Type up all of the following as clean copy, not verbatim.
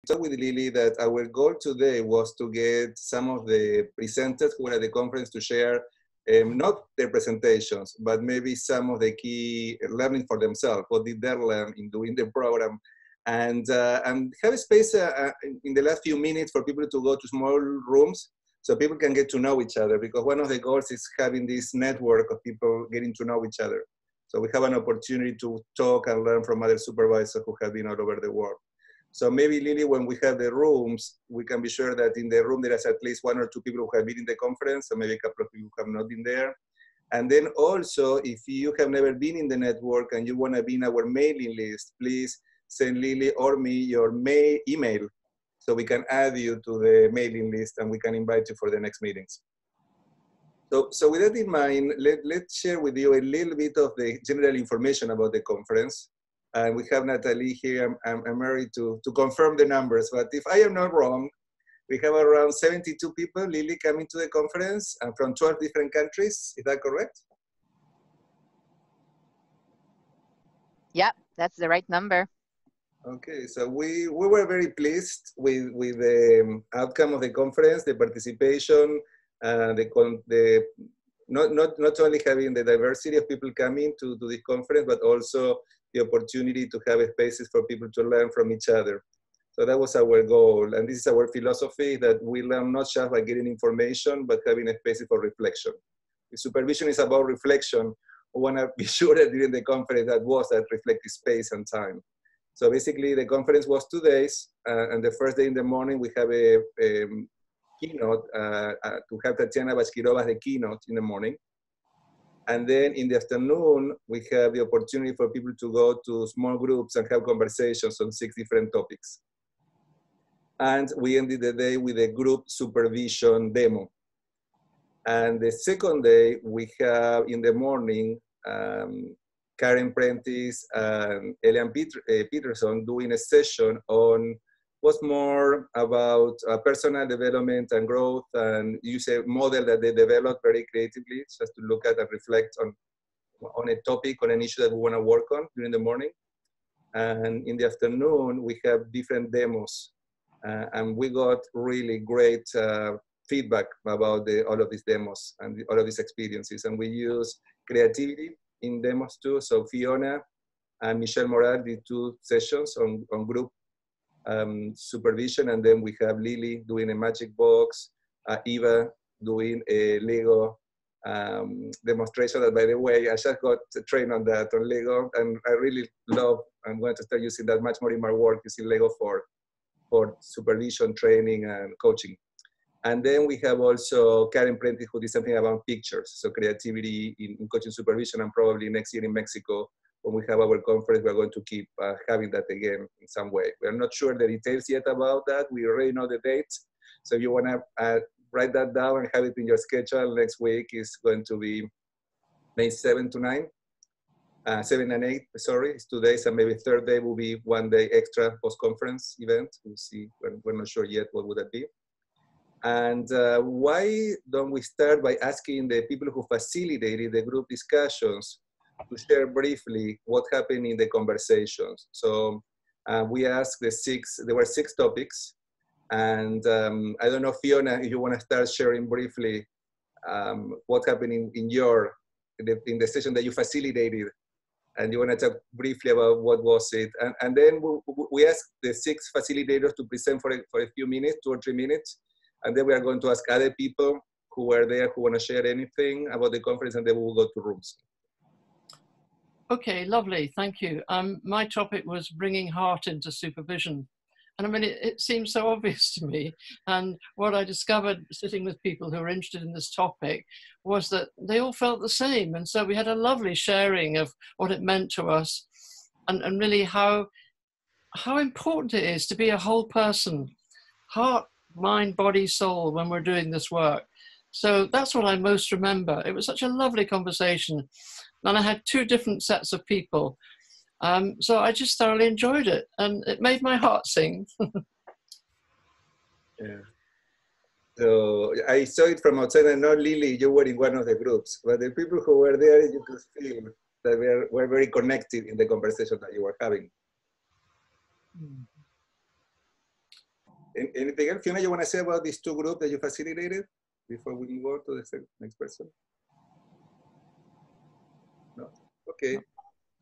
talked with Lily that our goal today was to get some of the presenters who were at the conference to share not their presentations, but maybe some of the key learning for themselves. What did they learn in doing the program? And have a space in the last few minutes for people to go to small rooms so people can get to know each other, because one of the goals is having this network of people getting to know each other. So we have an opportunity to talk and learn from other supervisors who have been all over the world. So maybe, Lily, when we have the rooms, we can be sure that in the room there is at least 1 or 2 people who have been in the conference, or maybe a couple of people who have not been there. And then also, if you have never been in the network and you want to be in our mailing list, please send Lily or me your email so we can add you to the mailing list and we can invite you for the next meetings. So with that in mind, let's share with you a little bit of the general information about the conference. And we have Natalie here. I'm married to confirm the numbers, but if I am not wrong, we have around 72 people, Lily, coming to the conference and from 12 different countries. Is that correct? Yeah, that's the right number. Okay, so we were very pleased with the outcome of the conference, the participation, not only having the diversity of people coming to this conference, but also the opportunity to have spaces for people to learn from each other. So that was our goal, and this is our philosophy, that we learn not just by getting information, but having a space for reflection. If supervision is about reflection, we want to be sure that during the conference that was that reflective space and time. So basically the conference was 2 days, and the first day in the morning we have a keynote, to have Tatiana Bashkirova as the keynote in the morning. And then in the afternoon, we have the opportunity for people to go to small groups and have conversations on 6 different topics. And we ended the day with a group supervision demo. And the second day, we have in the morning, Karen Prentice and Elian Peterson doing a session on what's more about personal development and growth, and use a model that they developed very creatively just to look at and reflect on a topic, on an issue that we want to work on during the morning. And in the afternoon, we have different demos. And we got really great feedback about all of these demos and all of these experiences. And we use creativity in demos too. So Fiona and Michelle Moral did 2 sessions on group supervision, and then we have Lily doing a magic box, Eva doing a Lego demonstration that, by the way, I just got trained on that, on Lego, and I really love, I'm going to start using that much more in my work, using Lego for supervision, training, and coaching. And then we have also Karen Prentice, who did something about pictures, so creativity in coaching supervision, and probably next year in Mexico, when we have our conference, we're going to keep having that again in some way. We're not sure the details yet about that. We already know the dates. So if you want to write that down and have it in your schedule, next week is going to be May 7 to 9. 7 and 8, sorry, it's 2 days, and maybe third day will be 1 day extra post-conference event. We'll see, we're not sure yet what would that be. And why don't we start by asking the people who facilitated the group discussions to share briefly what happened in the conversations. So we asked there were 6 topics, and I don't know, Fiona, if you want to start sharing briefly what happened in the session that you facilitated, and you want to talk briefly about what was it. And then we asked the 6 facilitators to present for a few minutes, 2 or 3 minutes, and then we are going to ask other people who were there who want to share anything about the conference, and then we will go to rooms. Okay, lovely, thank you. My topic was bringing heart into supervision. And I mean, it seems so obvious to me. And what I discovered sitting with people who were interested in this topic was that they all felt the same. And so we had a lovely sharing of what it meant to us, and really how important it is to be a whole person, heart, mind, body, soul, when we're doing this work. So that's what I most remember. It was such a lovely conversation. And I had 2 different sets of people. So I just thoroughly enjoyed it, and it made my heart sing. Yeah. So I saw it from outside, and not Lily, you were in one of the groups, but the people who were there, you could feel that were very connected in the conversation that you were having. Anything else? Fiona, you want to say about these two groups that you facilitated before we move on to the next person? No? Okay.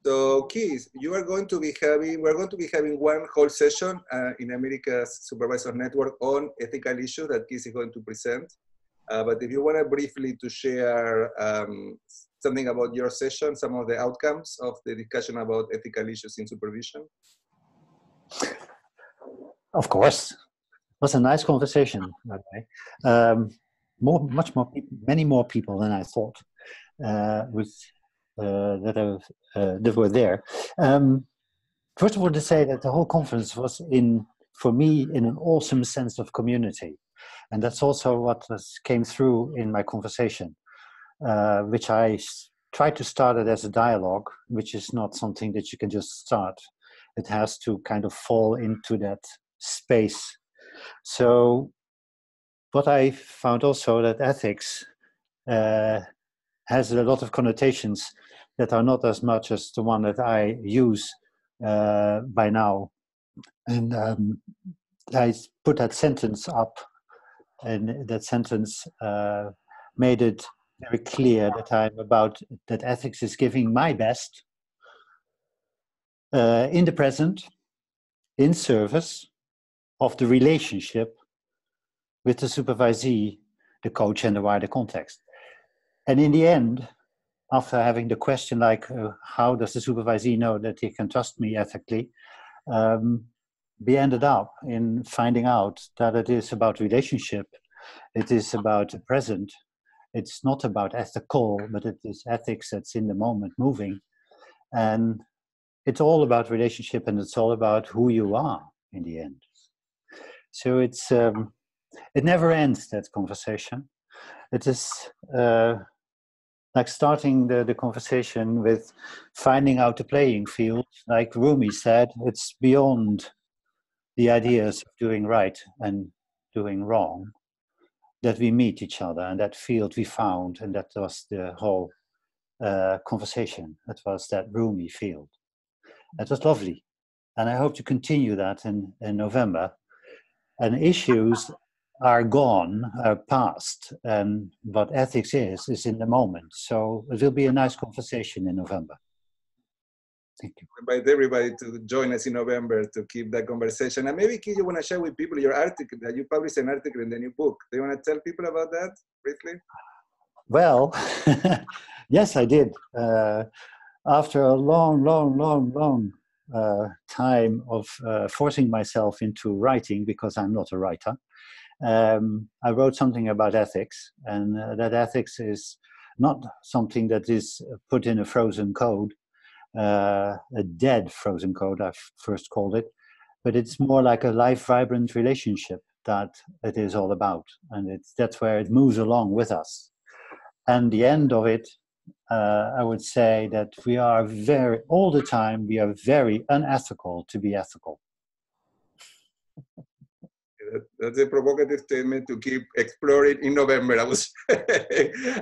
So Keith, we're going to be having one whole session in America's Supervisor Network on ethical issues that Keith is going to present. But if you want to briefly to share something about your session, some of the outcomes of the discussion about ethical issues in supervision. Of course. It was a nice conversation, by the way. Many more people than I thought that were there. First of all, to say that the whole conference was, for me, in an awesome sense of community. And that's also what came through in my conversation, which I tried to start it as a dialogue, which is not something that you can just start. It has to kind of fall into that space. So what I found also that ethics has a lot of connotations that are not as much as the one that I use by now. And I put that sentence up, and that sentence made it very clear that ethics is giving my best in the present, in service of the relationship with the supervisee, the coach, and the wider context. And in the end, after having the question like, how does the supervisee know that he can trust me ethically, we ended up in finding out that it is about relationship, it is about the present, it's not about ethical, but it is ethics that's in the moment moving. And it's all about relationship, and it's all about who you are in the end. So it's it never ends, that conversation. It is like starting the conversation with finding out the playing field. Like Rumi said, it's beyond the ideas of doing right and doing wrong that we meet each other, and that field we found, and that was the whole conversation. That was that Rumi field. It was lovely, and I hope to continue that in November. And issues are gone, are past, and what ethics is in the moment. So it will be a nice conversation in November. Thank you. I invite everybody to join us in November to keep that conversation. And maybe, Keith, you want to share with people your article, that you published an article in the new book. Do you want to tell people about that briefly? Well, yes, I did. After a long time of forcing myself into writing, because I'm not a writer, I wrote something about ethics, and that ethics is not something that is put in a frozen code, a dead frozen code, I've first called it, but it's more like a live, vibrant relationship that it is all about, and that's where it moves along with us. And the end of it, I would say that we are all the time, we are very unethical to be ethical. That's a provocative statement to keep exploring in November, I was.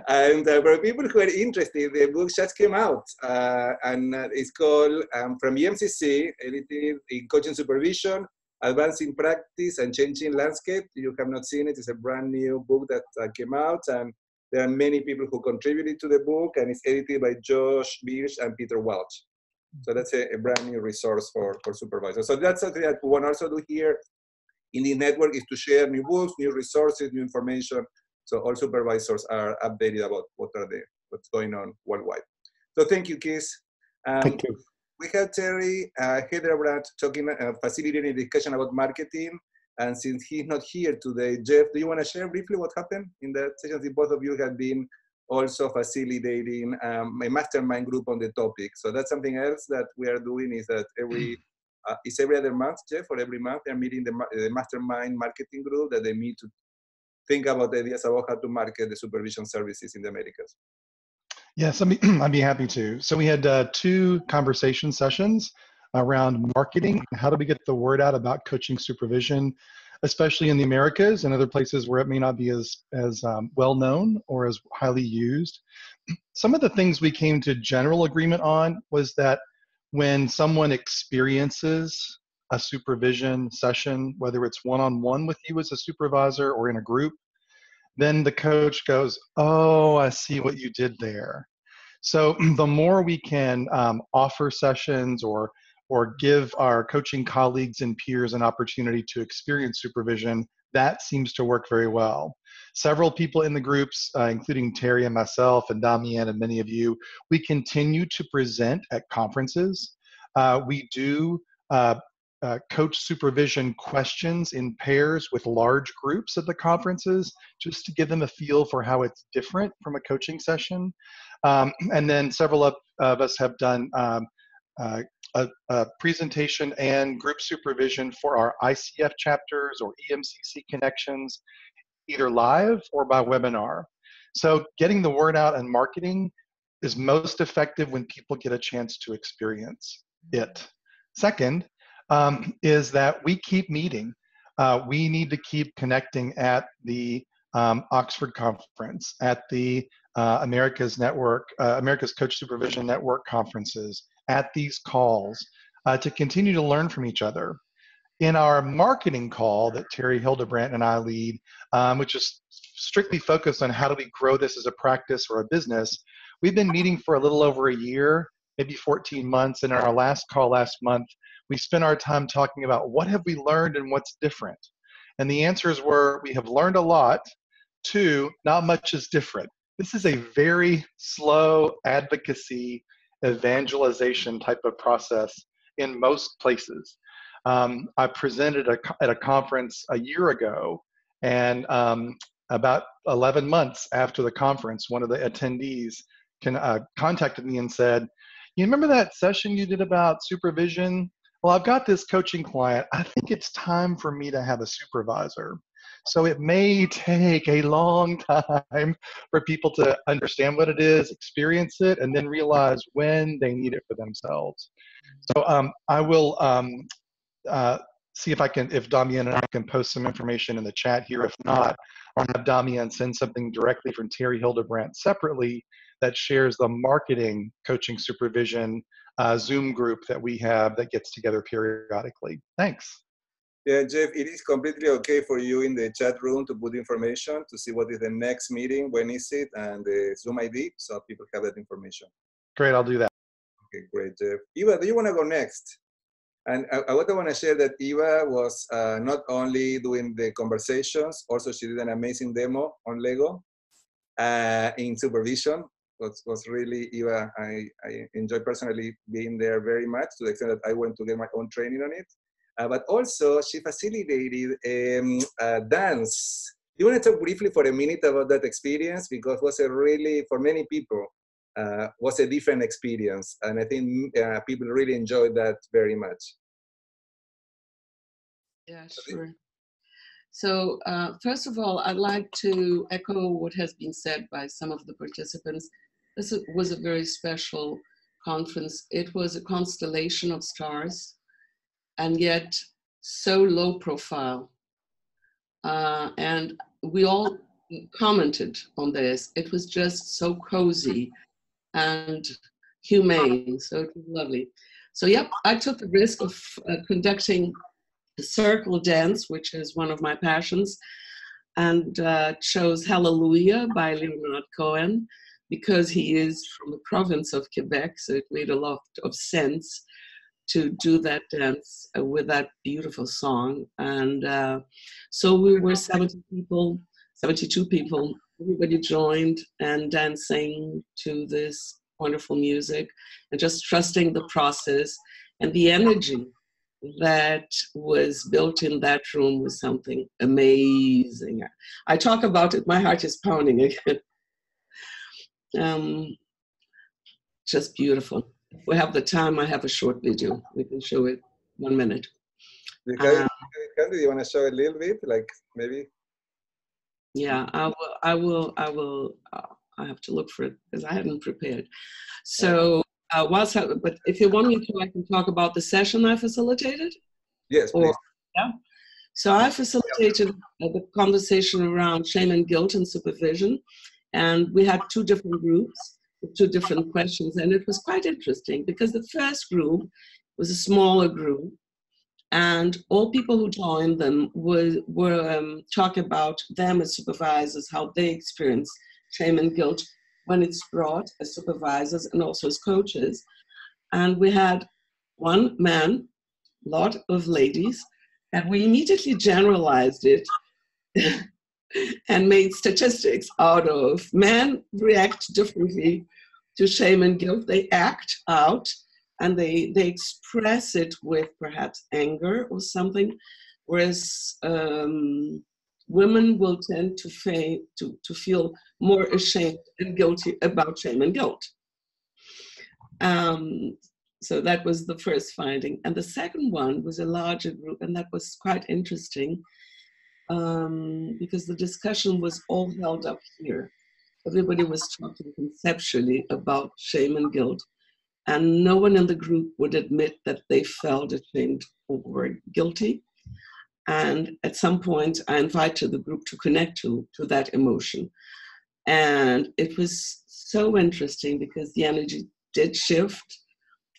And for people who are interested, the book just came out, and it's called From EMCC, edited in Coaching Supervision, Advancing Practice and Changing Landscape. You have not seen it, it's a brand new book that came out, and there are many people who contributed to the book, and it's edited by Josh Birch and Peter Welch. So that's a brand new resource for supervisors. So that's something that we want to also do here in the network, is to share new books, new resources, new information, so all supervisors are updated about what's going on worldwide. So thank you, Keith. Thank you. We have Terry Heatherbrand facilitating a discussion about marketing, and since he's not here today, Jeff, do you want to share briefly what happened in that session? Both of you have been also facilitating a mastermind group on the topic. So that's something else that we are doing, is that it's every other month, Jeff, or every month they're meeting the mastermind marketing group, that they meet to think about ideas about how to market the supervision services in the Americas. Yes, I'd be happy to. So we had 2 conversation sessions around marketing. How do we get the word out about coaching supervision, especially in the Americas and other places where it may not be as well known or as highly used. Some of the things we came to general agreement on was that when someone experiences a supervision session, whether it's one-on-one with you as a supervisor or in a group, then the coach goes, oh, I see what you did there. So the more we can offer sessions or give our coaching colleagues and peers an opportunity to experience supervision, that seems to work very well. Several people in the groups, including Terry and myself and Damian and many of you, we continue to present at conferences. We do coach supervision questions in pairs with large groups at the conferences, just to give them a feel for how it's different from a coaching session. And then several of us have done a presentation and group supervision for our ICF chapters or EMCC connections, either live or by webinar. So getting the word out and marketing is most effective when people get a chance to experience it. Second, is that we keep meeting. We need to keep connecting at the Oxford Conference, at the America's Coach Supervision Network conferences, at these calls, to continue to learn from each other. In our marketing call that Terry Hildebrandt and I lead, which is strictly focused on how do we grow this as a practice or a business, we've been meeting for a little over a year, maybe 14 months. And in our last call last month, we spent our time talking about what have we learned and what's different. And the answers were, we have learned a lot. 2, not much is different. This is a very slow advocacy, evangelization type of process in most places. I presented at a conference a year ago, and about 11 months after the conference, one of the attendees contacted me and said, you remember that session you did about supervision? Well, I've got this coaching client. I think it's time for me to have a supervisor. So it may take a long time for people to understand what it is, experience it, and then realize when they need it for themselves. So I will see if Damian and I can post some information in the chat here. If not, I'll have Damian send something directly from Terry Hildebrandt separately that shares the marketing coaching supervision Zoom group that we have that gets together periodically. Thanks. Yeah, Jeff, it is completely okay for you in the chat room to put information to see what is the next meeting, when is it, and the Zoom ID, so people have that information. Great, I'll do that. Okay, great, Jeff. Eva, do you want to go next? And I want to share that Eva was not only doing the conversations, also she did an amazing demo on Lego in supervision. Was really, Eva, I enjoy personally being there very much, to the extent that I went to get my own training on it. But also, she facilitated dance. Do you want to talk briefly for a minute about that experience? Because it was a really, for many people, was a different experience. And I think people really enjoyed that very much. Yeah, sure. So first of all, I'd like to echo what has been said by some of the participants. This was a very special conference. It was a constellation of stars, and yet so low profile. And we all commented on this. It was just so cozy and humane, so it was lovely. So yep, I took the risk of conducting a circle dance, which is one of my passions, and chose Hallelujah by Leonard Cohen, because he is from the province of Quebec, so it made a lot of sense to do that dance with that beautiful song. And so we were 72 people, everybody joined and dancing to this wonderful music and just trusting the process, and the energy that was built in that room was something amazing. I talk about it, my heart is pounding again. Just beautiful. If we have the time, I have a short video. We can show it 1 minute. Do you want to show a little bit, like maybe? Yeah, I will. I have to look for it because I hadn't prepared. So but if you want me to, I can talk about the session I facilitated. Yes, please. Yeah. So I facilitated the conversation around shame and guilt and supervision, and we had 2 different groups with 2 different questions, and it was quite interesting because the first group was a smaller group, And all people who joined them were talking about them as supervisors, how they experience shame and guilt when it's brought as supervisors and also as coaches. And we had one man, lot of ladies, and we immediately generalized it and made statistics out of men react differently to shame and guilt. They act out and they express it with perhaps anger or something, whereas women will tend to feel more ashamed and guilty about shame and guilt. So that was the first finding. And the second one was a larger group, and that was quite interesting because the discussion was all held up here. Everybody was talking conceptually about shame and guilt, and no one in the group would admit that they felt ashamed or were guilty. And at some point, I invited the group to connect to that emotion. And it was so interesting because the energy did shift,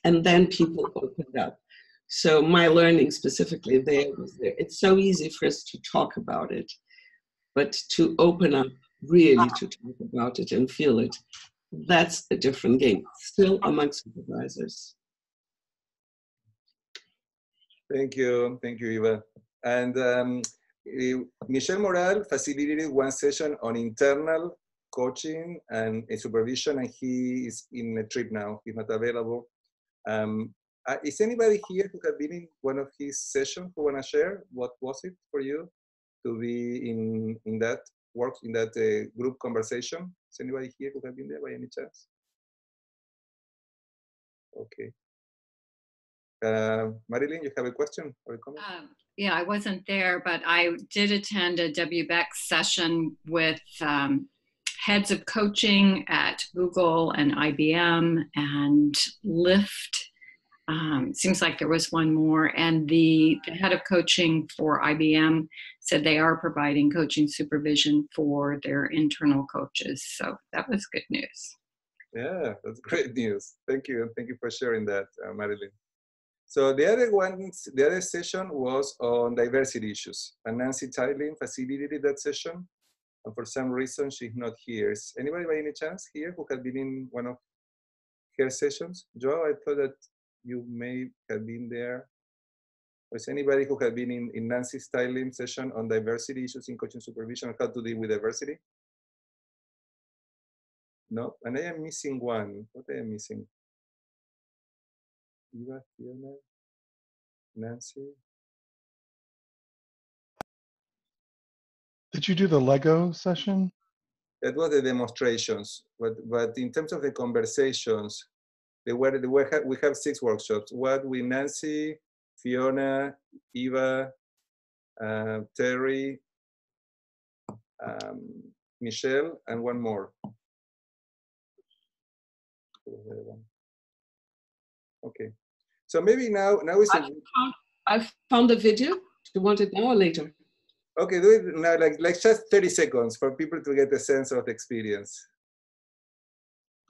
and then people opened up. So my learning specifically there was there. It's so easy for us to talk about it, but to open up really to talk about it and feel it, that's a different game, still among supervisors. Thank you, Eva. And Michel Moral facilitated one session on internal coaching and supervision, and he is in a trip now. He's not available. Is anybody here who have been in one of his sessions who want to share? What was it for you to be in that work, in that group conversation? Is anybody here who have been there by any chance? Okay. Marilyn, you have a question or a comment? Yeah, I wasn't there, but I did attend a WBEC session with heads of coaching at Google and IBM and Lyft. Seems like there was one more. And the head of coaching for IBM said they are providing coaching supervision for their internal coaches. So that was good news. Yeah, that's great news. Thank you. Thank you for sharing that, Marilyn. So the other session was on diversity issues. And Nancy Tylin facilitated that session. And for some reason, she's not here. Is anybody by any chance here who had been in one of her sessions? Joe, I thought that you may have been there. Or is anybody who had been in Nancy Tylin's session on diversity issues in coaching supervision, how to deal with diversity? No, and I am missing one. What I am missing? Eva, Fiona, Nancy. Did you do the Lego session? That was the demonstrations, but in terms of the conversations, we have 6 workshops. One with Nancy, Fiona, Eva, Terry, Michelle, and one more. Okay, so maybe now is I found the video. Do you want it now or later? Okay, do it now, like just 30 seconds for people to get a sense of the experience.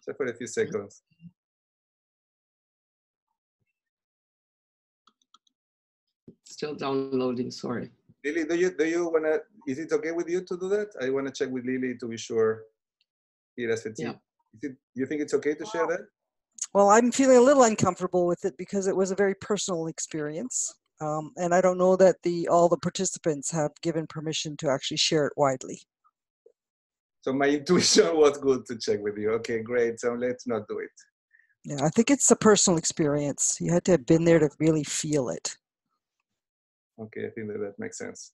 Just for a few seconds. Still downloading, sorry. Lily, do you wanna, is it okay with you to do that? I wanna check with Lily to be sure here as a team. Yeah. You think it's okay to share that? Well, I'm feeling a little uncomfortable with it because it was a very personal experience. And I don't know that all the participants have given permission to actually share it widely. So my intuition was good to check with you. Okay, great. So let's not do it. Yeah, I think it's a personal experience. You had to have been there to really feel it. Okay, I think that makes sense.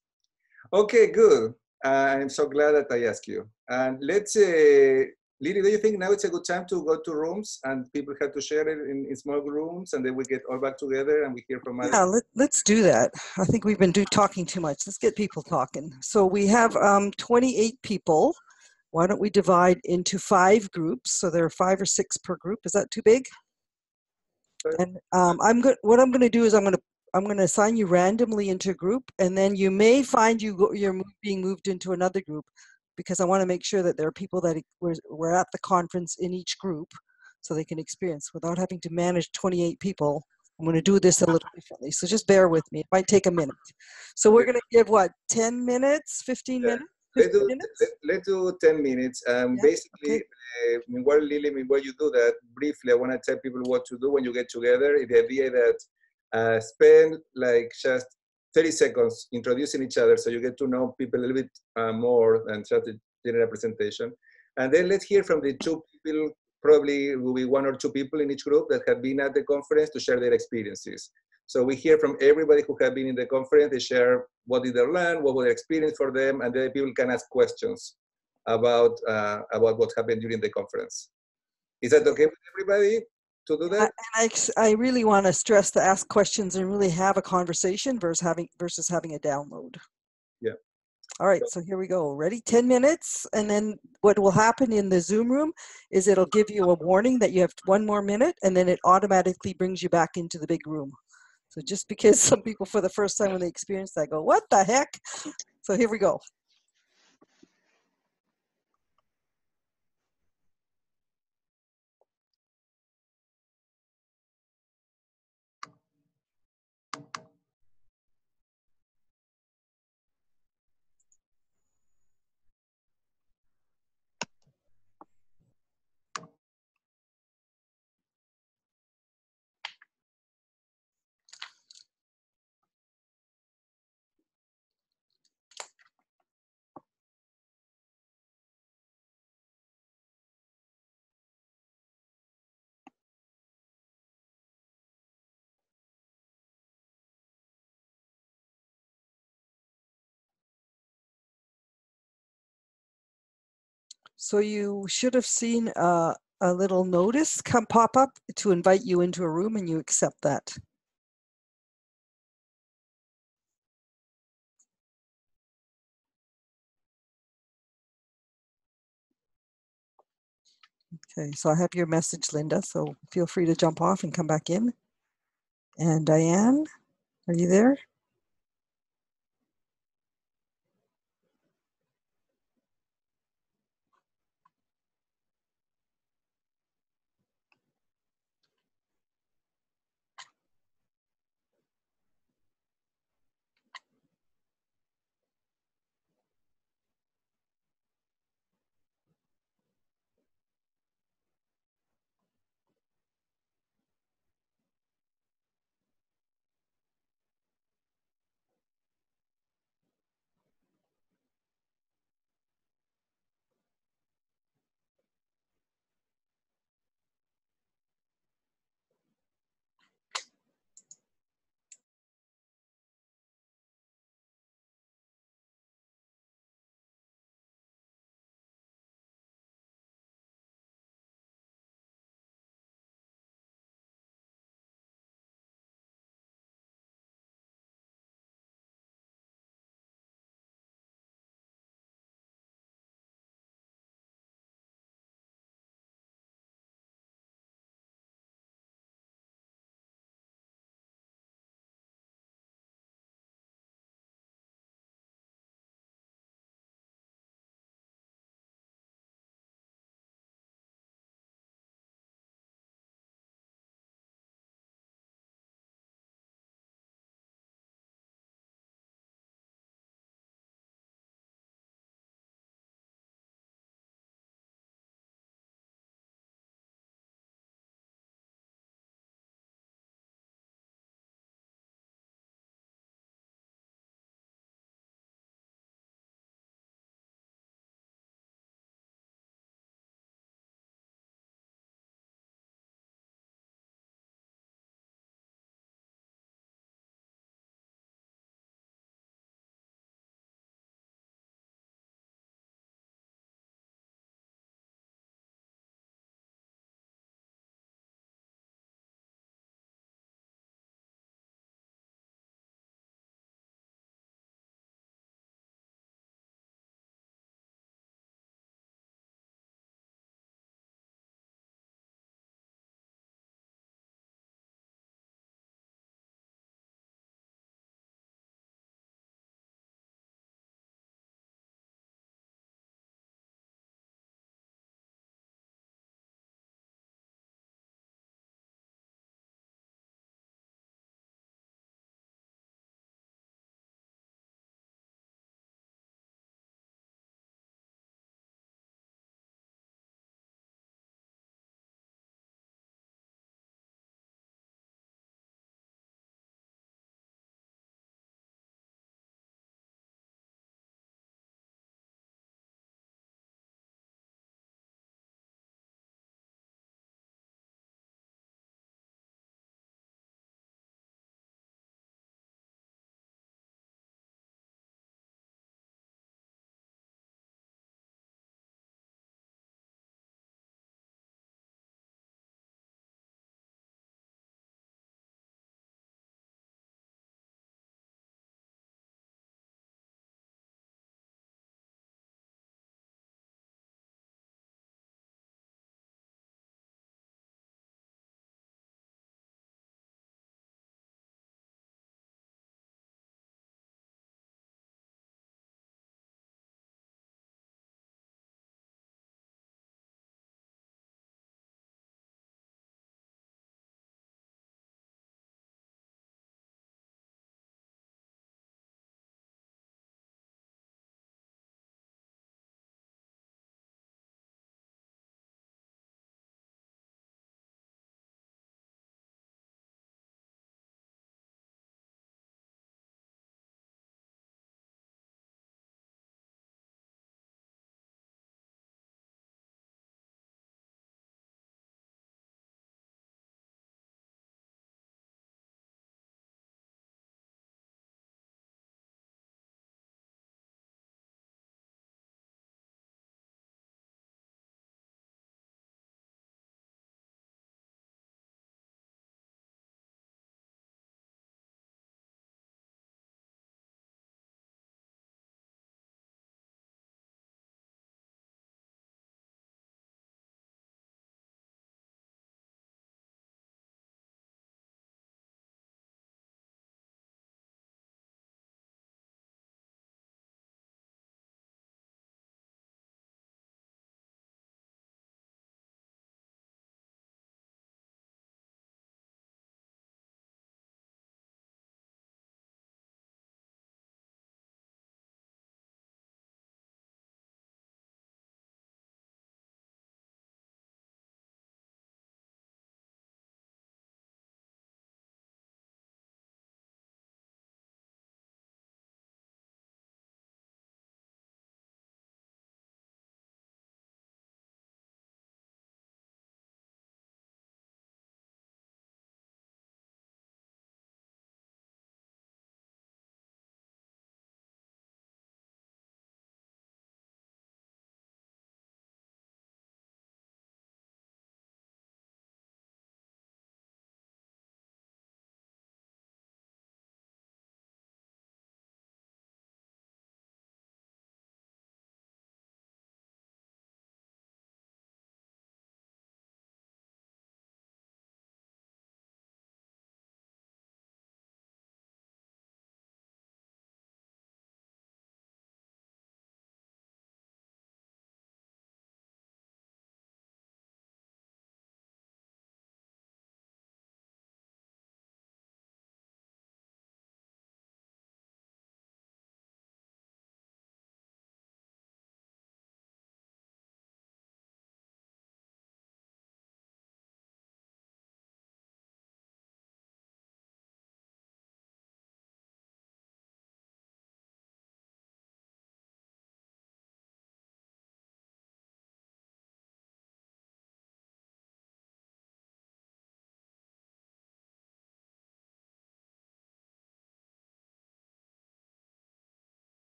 Okay, good. I'm so glad that I asked you. And let's, Lily, do you think now it's a good time to go to rooms and people have to share it in small rooms and then we get all back together and we hear from others? Yeah, let's do that. I think we've been talking too much. Let's get people talking. So we have 28 people. Why don't we divide into 5 groups? So there are 5 or 6 per group. Is that too big? And what I'm going to do is I'm going to assign you randomly into a group, and then you may find you're being moved into another group, because I want to make sure that there are people that were at the conference in each group so they can experience without having to manage 28 people. I'm going to do this a little differently, so just bear with me. It might take a minute. So we're going to give, what, 10 minutes, 15 minutes? 15 minutes? Let's do 10 minutes. Yeah, Basically, okay. meanwhile, Lily, meanwhile you do that, briefly, I want to tell people what to do when you get together. The idea that spend like just 30 seconds introducing each other so you get to know people a little bit more than just a general presentation. And then let's hear from the two people, probably will be one or two people in each group that have been at the conference to share their experiences. So we hear from everybody who have been in the conference, they share what did they learn, what was their experience for them, and then people can ask questions about what happened during the conference. Is that okay with everybody to do that? I really want to stress to ask questions and really have a conversation versus having a download. Yeah. All right, so here we go. Ready? 10 minutes. And then what will happen in the Zoom room is it'll give you a warning that you have 1 more minute, and then it automatically brings you back into the big room. So just because some people for the first time when they experience that go, what the heck? So here we go. So you should have seen a little notice pop up to invite you into a room, and you accept that. Okay, so I have your message, Linda, so feel free to jump off and come back in. And Diane, are you there?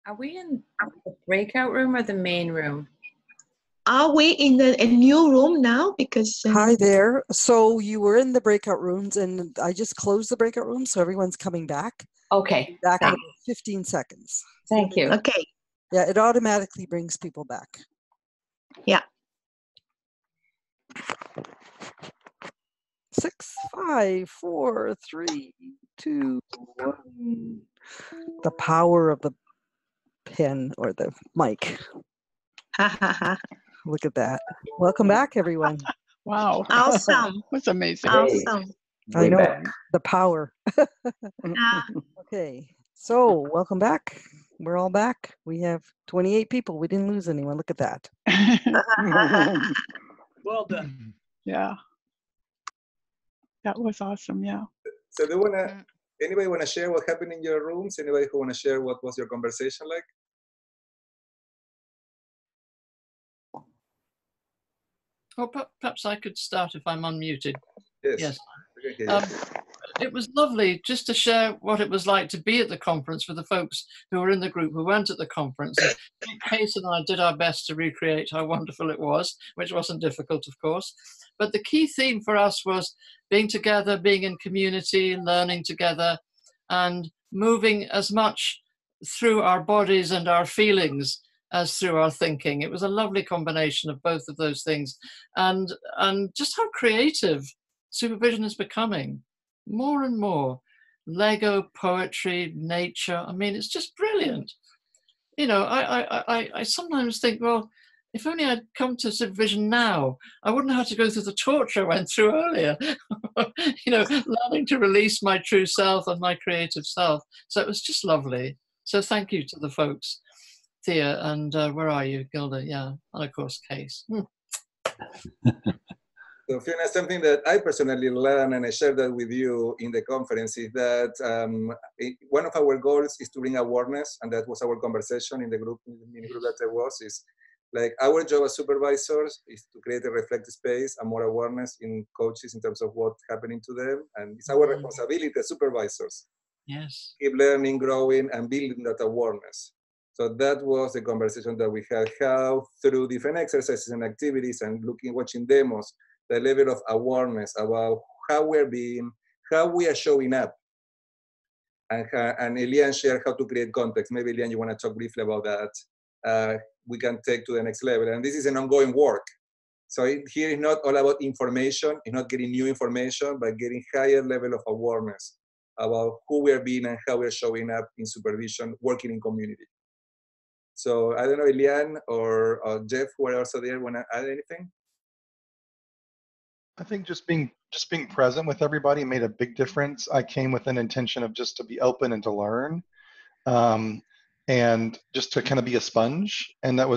Are we in the breakout room or the main room? Are we in a new room now? Because Hi there. So you were in the breakout rooms, and I just closed the breakout room, so everyone's coming back. Okay. Back in about 15 seconds. Thank you. Okay. Yeah, it automatically brings people back. Yeah. 6, 5, 4, 3, 2, 1. The power of the pen or the mic. Look at that. Welcome back, everyone. Wow. Awesome. That's amazing. Awesome. I know the power. Okay, so welcome back. We're all back. We have 28 people. We didn't lose anyone. Look at that. Well done. Yeah. That was awesome. Yeah. So do you wanna, anybody wanna share what happened in your rooms? Anybody who wanna share what was your conversation like? Or perhaps I could start if I'm unmuted. Yes. It was lovely just to share what it was like to be at the conference with the folks who were in the group who weren't at the conference. And Kate and I did our best to recreate how wonderful it was, which wasn't difficult, of course. But the key theme for us was being together, being in community, learning together, and moving as much through our bodies and our feelings as through our thinking. It was a lovely combination of both of those things. And just how creative supervision is becoming. More and more. Lego, poetry, nature. I mean, it's just brilliant. You know, I sometimes think, well, if only I'd come to supervision now, I wouldn't have to go through the torture I went through earlier. You know, learning to release my true self and my creative self. So it was just lovely. So thank you to the folks, Thea, and where are you, Gilda? Yeah, and of course, Case. So Fiona, something that I personally learned, and I shared that with you in the conference, is that one of our goals is to bring awareness, and that was our conversation in the group, that I was, is like our job as supervisors is to create a reflective space and more awareness in coaches in terms of what's happening to them, and it's our responsibility as supervisors. Yes. Keep learning, growing, and building that awareness. So that was the conversation that we had, how through different exercises and activities and watching demos, the level of awareness about how we're being, how we are showing up. And Eliane shared how to create context. Maybe Eliane, you want to talk briefly about that. We can take to the next level. And this is an ongoing work. So here is not all about information, it's not getting new information, but getting higher level of awareness about who we are being and how we're showing up in supervision, working in community. So I don't know, Eliane or Jeff, who are also there, want to add anything? I think just being present with everybody made a big difference. I came with an intention of just to be open and to learn, and just to kind of be a sponge. And that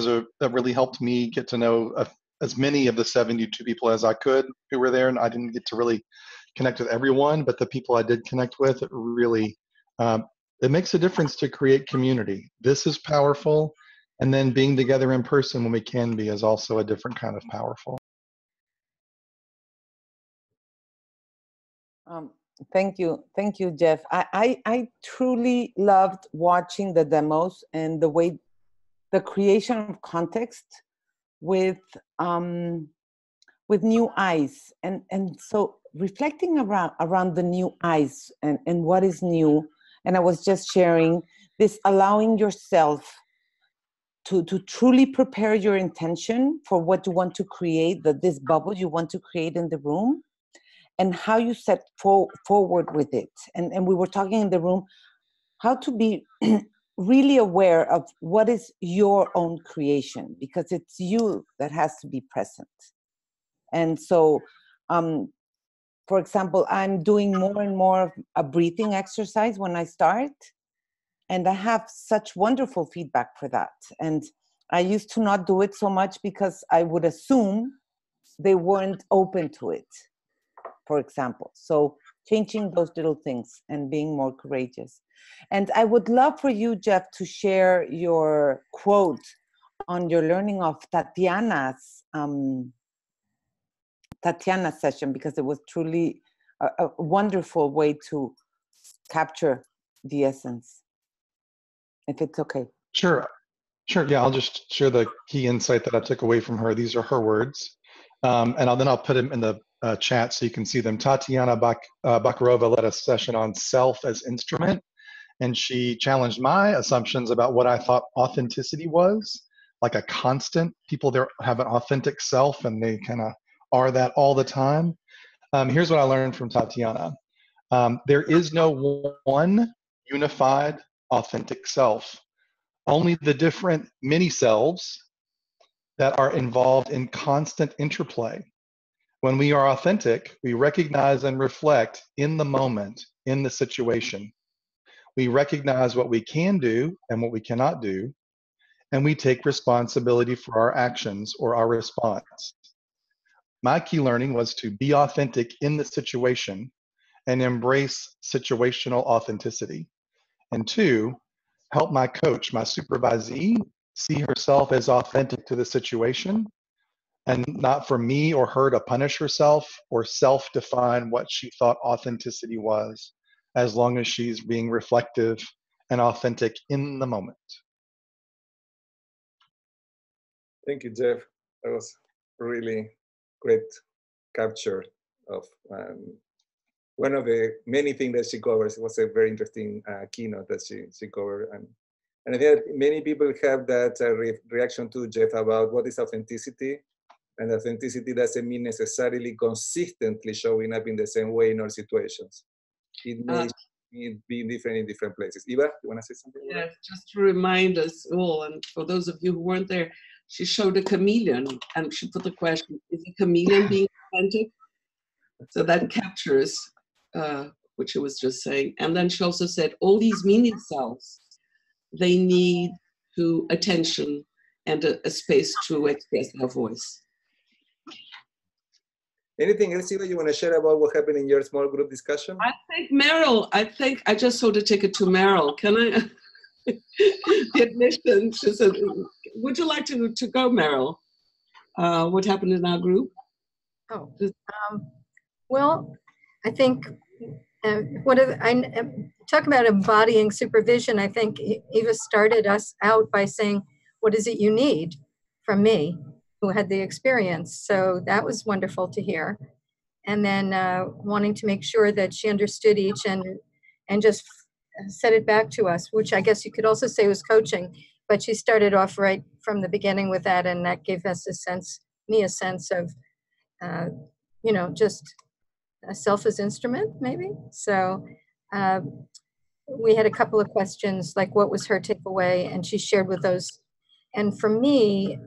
really helped me get to know as many of the 72 people as I could who were there. And I didn't get to really connect with everyone, but the people I did connect with, it really it makes a difference to create community. This is powerful, and then being together in person when we can be is also a different kind of powerful. Thank you, Jeff. I truly loved watching the demos and the way the creation of context with new eyes, and so reflecting around the new eyes and what is new. And I was just sharing this, allowing yourself to truly prepare your intention for what you want to create, this bubble you want to create in the room, and how you set forward with it. And we were talking in the room how to be really aware of what is your own creation, because it's you that has to be present. And so, for example, I'm doing more and more of a breathing exercise when I start, and I have such wonderful feedback for that. And I used to not do it so much because I would assume they weren't open to it, for example. So changing those little things and being more courageous. And I would love for you, Jeff, to share your quote on your learning of Tatiana's session, because it was truly a wonderful way to capture the essence, if it's okay. Sure. Sure. Yeah, I'll just share the key insight that I took away from her. These are her words. And then I'll put them in the chat so you can see them. Tatiana Bakarova led a session on self as instrument, and she challenged my assumptions about what I thought authenticity was, like a constant. People there have an authentic self, and they kind of are that all the time. Here's what I learned from Tatiana. There is no one unified authentic self. Only the different mini selves that are involved in constant interplay. When we are authentic, we recognize and reflect in the moment, in the situation. We recognize what we can do and what we cannot do, and we take responsibility for our actions or our response. My key learning was to be authentic in the situation and embrace situational authenticity. And two, help my coach, my supervisee, see herself as authentic to the situation and not for me or her to punish herself or self-define what she thought authenticity was, as long as she's being reflective and authentic in the moment. Thank you, Jeff. That was really great capture of one of the many things that she covers. It was a very interesting keynote that she covered. And I think many people have that reaction to Jeff about what is authenticity. And authenticity doesn't mean necessarily consistently showing up in the same way in all situations. It may be different in different places. Eva, you want to say something? Yes, just to remind us all, and for those of you who weren't there, she showed a chameleon and she put the question, is a chameleon being authentic? So that captures what she was just saying. And then she also said, all these mini selves, they need attention and a space to express their voice. Anything else, Eva, you want to share about what happened in your small group discussion? I think Meryl, I just sold a ticket to Meryl. Can I? The admission, she said, would you like to go, Meryl? What happened in our group? Oh, well, I think talk about embodying supervision. I think Eva started us out by saying, what is it you need from me who had the experience? So that was wonderful to hear. And then wanting to make sure that she understood each and just set it back to us, which I guess you could also say was coaching, but she started off right from the beginning with that, and that gave us a sense of, just a self as instrument, maybe. So we had a couple of questions, like what was her takeaway, and she shared with those. And for me,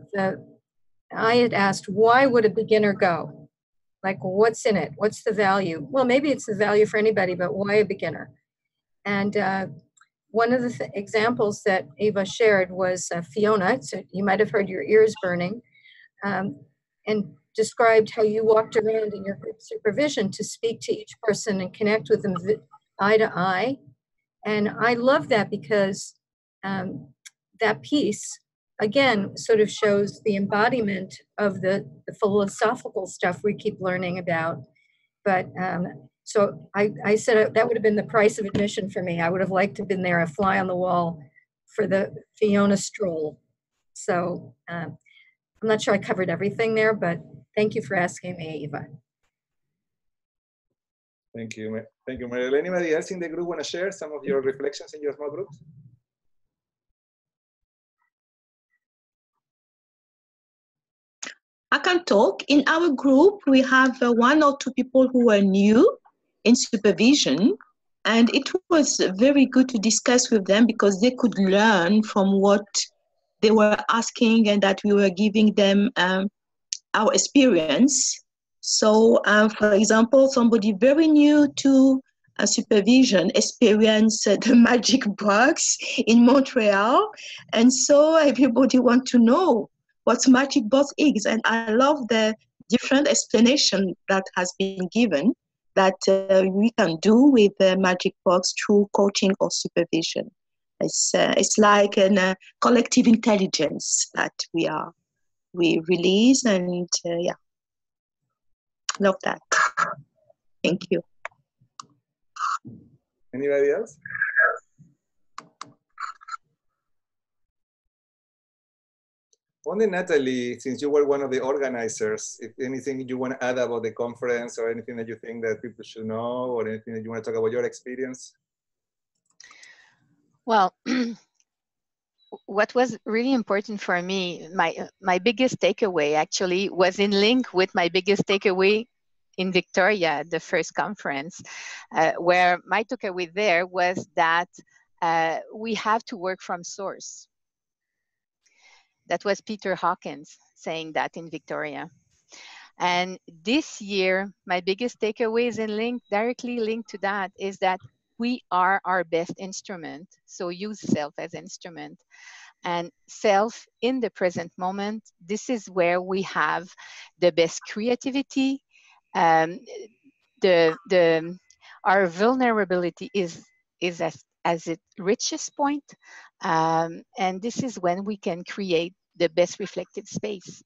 I had asked, why would a beginner go? Like, what's in it? What's the value? Well, maybe it's the value for anybody, but why a beginner? And one of the examples that Eva shared was Fiona. So you might have heard your ears burning, and described how you walked around in your group supervision to speak to each person and connect with them eye to eye. And I love that because that piece, again, sort of shows the embodiment of the philosophical stuff we keep learning about. But so I said that would have been the price of admission for me. I would have liked to have been there, a fly on the wall for the Fiona stroll. So I'm not sure I covered everything there, but thank you for asking me, Eva. Thank you. Thank you, Meryl. Anybody else in the group want to share some of your reflections in your small groups? I can talk. In our group, we have 1 or 2 people who are new in supervision, and it was very good to discuss with them because they could learn from what they were asking and that we were giving them our experience. So, for example, somebody very new to supervision experienced the magic box in Montreal, and so everybody wants to know what magic box is. And I love the different explanation that has been given that we can do with the magic box through coaching or supervision. It's like a collective intelligence that we release, and yeah, love that. Thank you. Anybody else? Only Natalie, since you were one of the organizers, if anything you want to add about the conference or anything that you think that people should know or anything that you want to talk about your experience? Well, what was really important for me, my biggest takeaway actually was in link with my biggest takeaway in Victoria, the first conference, where my takeaway there was that we have to work from source. That was Peter Hawkins saying that in Victoria. And this year, my biggest takeaway is directly linked to that is that we are our best instrument. So use self as instrument. And self in the present moment, this is where we have the best creativity. Our vulnerability is as its richest point. And this is when we can create the best reflective space.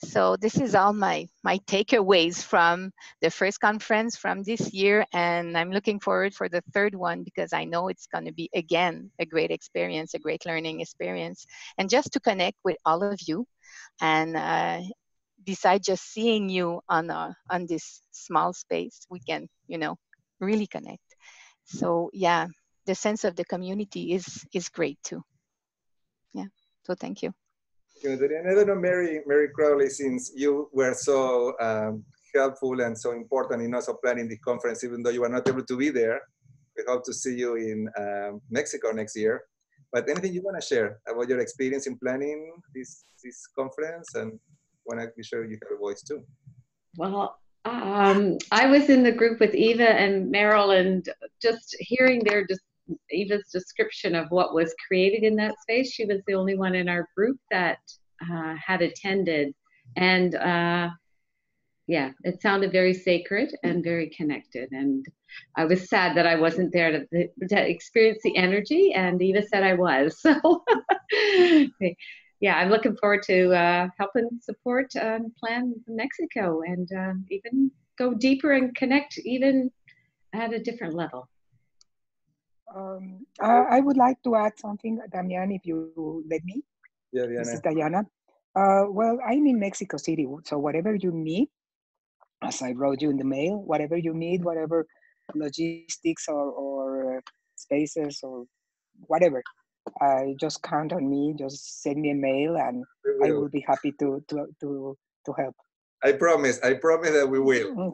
So this is all my takeaways from the first conference from this year. And I'm looking forward for the third one because I know it's going to be, again, a great experience, a great learning experience. And just to connect with all of you and besides just seeing you on this small space, we can, really connect. So yeah, the sense of the community is great too. Yeah, so thank you. And I don't know, Mary Crowley, since you were so helpful and so important in also planning the conference, even though you were not able to be there. We hope to see you in Mexico next year. But anything you want to share about your experience in planning this conference, and want to be sure you have a voice too. Well, I was in the group with Eva and Meryl, and just hearing Eva's description of what was created in that space. She was the only one in our group that had attended, and yeah, it sounded very sacred and very connected. And I was sad that I wasn't there to experience the energy, and Eva said I was. So yeah, I'm looking forward to helping support and plan Mexico, and even go deeper and connect even at a different level. I would like to add something, Damian, if you let me. Yeah, Diana. This is Diana. Well, I'm in Mexico City, so whatever you need, as I wrote you in the mail, whatever you need, whatever logistics or spaces or whatever, just count on me. Just send me a mail, and I will be happy to help. I promise that we will.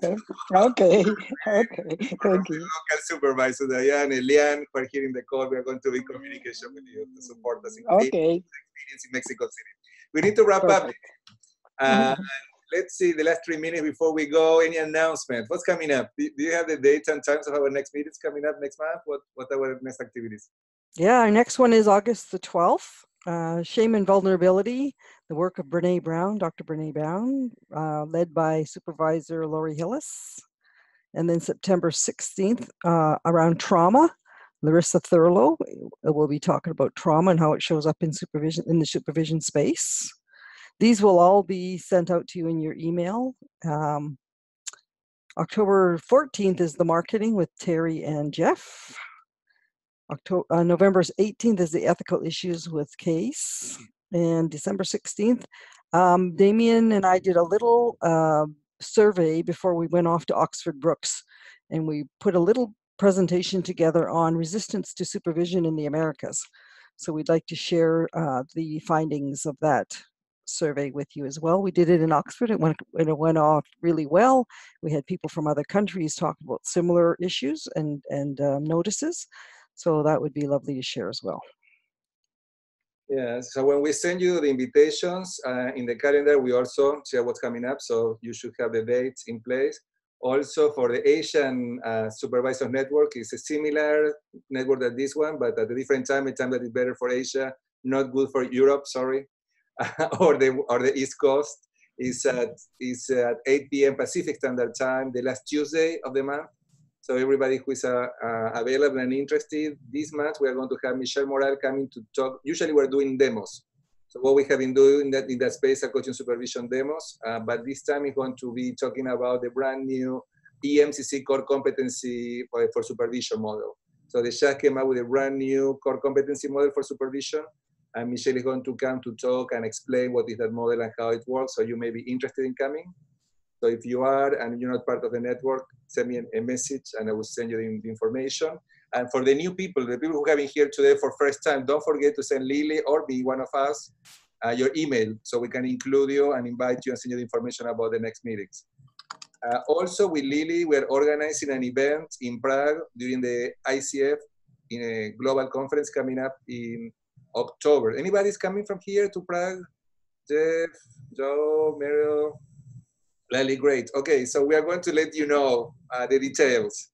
Okay. Thank you. Local supervisor Diane and Lian, who are here in the call, we are going to be in communication with you to support us in experience in Mexico City. We need to wrap up. Let's see, the last 3 minutes before we go, any announcement? What's coming up? Do you have the dates and times of our next meetings coming up next month? What are our next activities? Yeah, our next one is August the 12th. Shame and Vulnerability, the work of Brene Brown, Dr. Brene Brown, led by Supervisor Lori Hillis. And then September 16th, around trauma, Larissa Thurlow will be talking about trauma and how it shows up in the supervision space. These will all be sent out to you in your email. October 14th is the marketing with Terry and Jeff. November 18th is the ethical issues with Case. And December 16th, Damien and I did a little survey before we went off to Oxford Brookes, and we put a little presentation together on resistance to supervision in the Americas. So we'd like to share the findings of that survey with you as well. We did it in Oxford. It went off really well. We had people from other countries talk about similar issues and notices. So that would be lovely to share as well. Yeah, so when we send you the invitations in the calendar, we also share what's coming up. So you should have the dates in place. Also for the Asian Supervisor Network, it's a similar network to this one, but at a different time, a time that is better for Asia, not good for Europe, sorry, or the East Coast. Is at 8 p.m. Pacific Standard Time, the last Tuesday of the month. So everybody who is available and interested, this month we are going to have Michelle Morale coming to talk. Usually we're doing demos. So what we have been doing in that space are coaching supervision demos, but this time we're going to be talking about the brand new EMCC core competency for supervision model. So the SHAC came out with a brand new core competency model for supervision, And Michelle is going to come to talk and explain what is that model and how it works. So you may be interested in coming. So if you are and you're not part of the network, send me a message and I will send you the information. And for the new people, the people who have been here today for first time, don't forget to send Lily or be one of us your email so we can include you and invite you and send you the information about the next meetings. Also with Lily, we're organizing an event in Prague during the ICF in a global conference coming up in October. Anybody's coming from here to Prague? Jeff, Joe, Meryl? Lily, great. Okay, so we are going to let you know the details.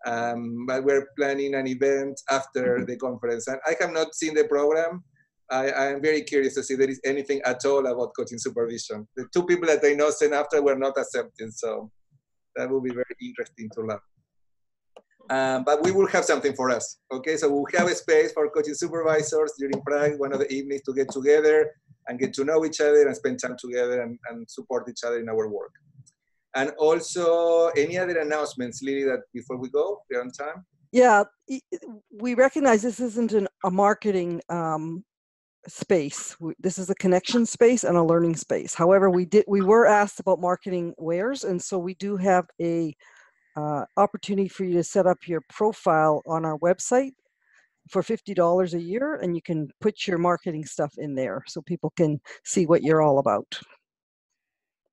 But we're planning an event after the conference. And I have not seen the program. I am very curious to see if there is anything at all about coaching supervision. The 2 people that I know sent after were not accepted, so that will be very interesting to learn. But we will have something for us, okay? So we'll have a space for coaching supervisors during Prague, one of the evenings to get together and get to know each other and spend time together and support each other in our work. And also, any other announcements, Lily, that before we go, we're on time? Yeah, we recognize this isn't a marketing space. This is a connection space and a learning space. However, we were asked about marketing wares, and so we do have a opportunity for you to set up your profile on our website for $50 a year, and you can put your marketing stuff in there so people can see what you're all about.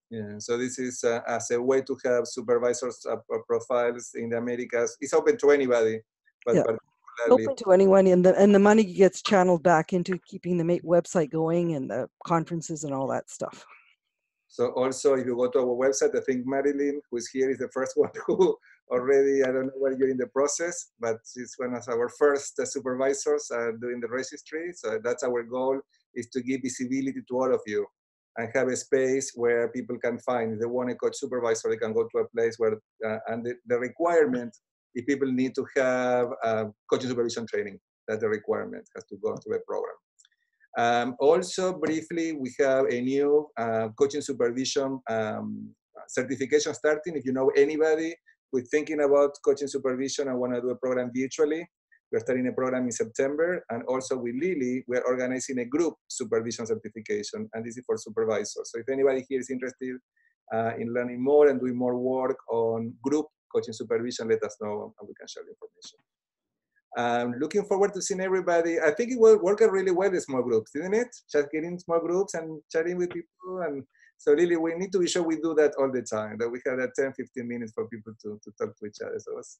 Yeah, so this is as a way to have supervisors profiles in the Americas. It's open to anybody, but Yeah. Open to anyone, and the money gets channeled back into keeping the website going and the conferences and all that stuff. So also, if you go to our website, I think Marilyn, who is here, is the first one who already, I don't know where you're in the process, but she's one of our first supervisors doing the registry. So that's our goal, is to give visibility to all of you and have a space where people can find. If they want a coach supervisor, they can go to a place where, and the requirement, if people need to have coaching supervision training, that's the requirement, has to go through a program. Also, briefly, we have a new coaching supervision certification starting. If you know anybody who's thinking about coaching supervision and want to do a program virtually, we're starting a program in September. And also with Lily, we're organizing a group supervision certification, and this is for supervisors. So if anybody here is interested in learning more and doing more work on group coaching supervision, let us know and we can share the information. Looking forward to seeing everybody. I think it will work out really well in small groups, didn't it? Just getting small groups and chatting with people. And so Lily, we need to be sure we do that all the time, that we have that 10, 15 minutes for people to talk to each other. So it's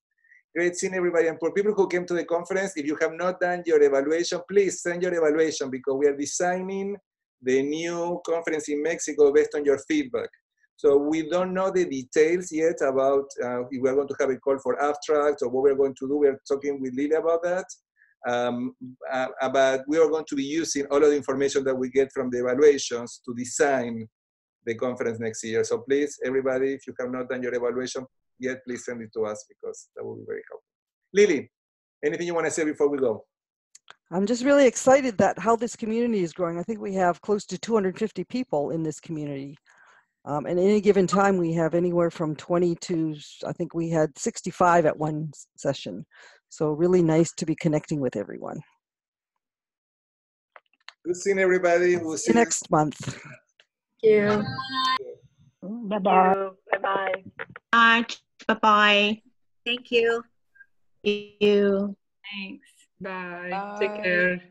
great seeing everybody. And for people who came to the conference, if you have not done your evaluation, please send your evaluation, because we are designing the new conference in Mexico based on your feedback. So we don't know the details yet about if we're going to have a call for abstracts or what we're going to do. We're talking with Lily about that. But we are going to be using all of the information that we get from the evaluations to design the conference next year. So please, everybody, if you have not done your evaluation yet, please send it to us, because that will be very helpful. Lily, anything you want to say before we go? I'm just really excited that how this community is growing. I think we have close to 250 people in this community. And at any given time, we have anywhere from 20 to, I think we had 65 at one session. So really nice to be connecting with everyone. Good seeing everybody. We'll see you next month. Thank you. Bye-bye. Bye-bye. Bye-bye. Thank you. Thank you. Thanks. Bye. Bye. Take care.